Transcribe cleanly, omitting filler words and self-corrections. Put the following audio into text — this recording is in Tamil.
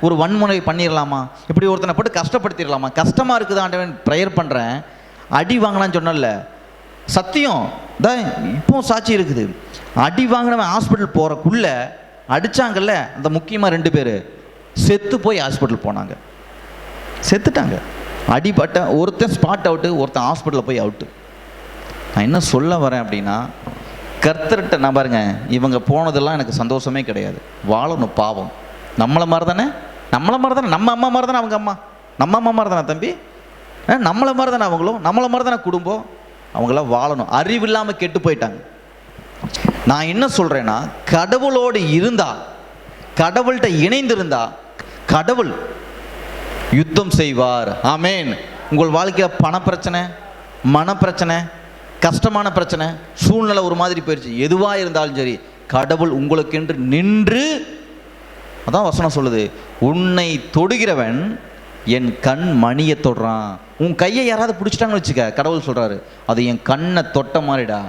ஒரு வன்முறை பண்ணிடலாமா, இப்படி ஒருத்தனை போட்டு கஷ்டப்படுத்திடலாமா, கஷ்டமாக இருக்குது ஆண்டவன் ப்ரேயர் பண்ணுறேன், அடி வாங்கலான்னு சொன்னல, சத்தியம் தான் இப்போ சாட்சி இருக்குது. அடி வாங்கினவன் ஹாஸ்பிட்டல் போகிறக்குள்ள அடித்தாங்கல்ல அந்த முக்கியமாக 2 பேர் செத்து போய் ஹாஸ்பிட்டல் போனாங்க, செத்துட்டாங்க. அடிபட்ட ஒருத்தன் ஸ்பாட் அவுட்டு, ஒருத்தன் ஹாஸ்பிட்டலில் போய் அவுட்டு. நான் என்ன சொல்ல வரேன் அப்படின்னா, கர்த்தர்கிட்ட நான் பாருங்க, இவங்க போனதெல்லாம் எனக்கு சந்தோஷமே கிடையாது. வாழணும் பாவம். நம்மளை மாதிரி தானே, நம்ம அம்மா மாதிரி தானே அவங்க அம்மா, நம்ம அம்மா மாதிரி தானே தம்பி, நம்மளை மாதிரி தானே அவங்களும், நம்மளை மாதிரி தானே குடும்பம். அவங்களாம் வாழணும். அறிவில்லாமல் கெட்டு போயிட்டாங்க. நான் என்ன சொல்கிறேன்னா, கடவுளோடு இருந்தா, கடவுள்கிட்ட இணைந்திருந்தா கடவுள் யுத்தம் செய்வார். ஆமேன். உங்கள் வாழ்க்கையில் பணப்பிரச்சனை, மனப்பிரச்சனை, கஷ்டமான பிரச்சனை, சூழ்நிலை ஒரு மாதிரி போயிடுச்சு, எதுவாக இருந்தாலும் சரி, கடவுள் உங்களுக்கென்று நின்று, அதான் வசனம் சொல்லுது, உன்னை தொடுகிறவன் என் கண் மணியை தொடுறான். உன் கையை யாராவது பிடிச்சிட்டாங்கன்னு வச்சுக்க, கடவுள் சொல்கிறாரு, அது என் கண்ணை தொட்ட மாதிரிடா.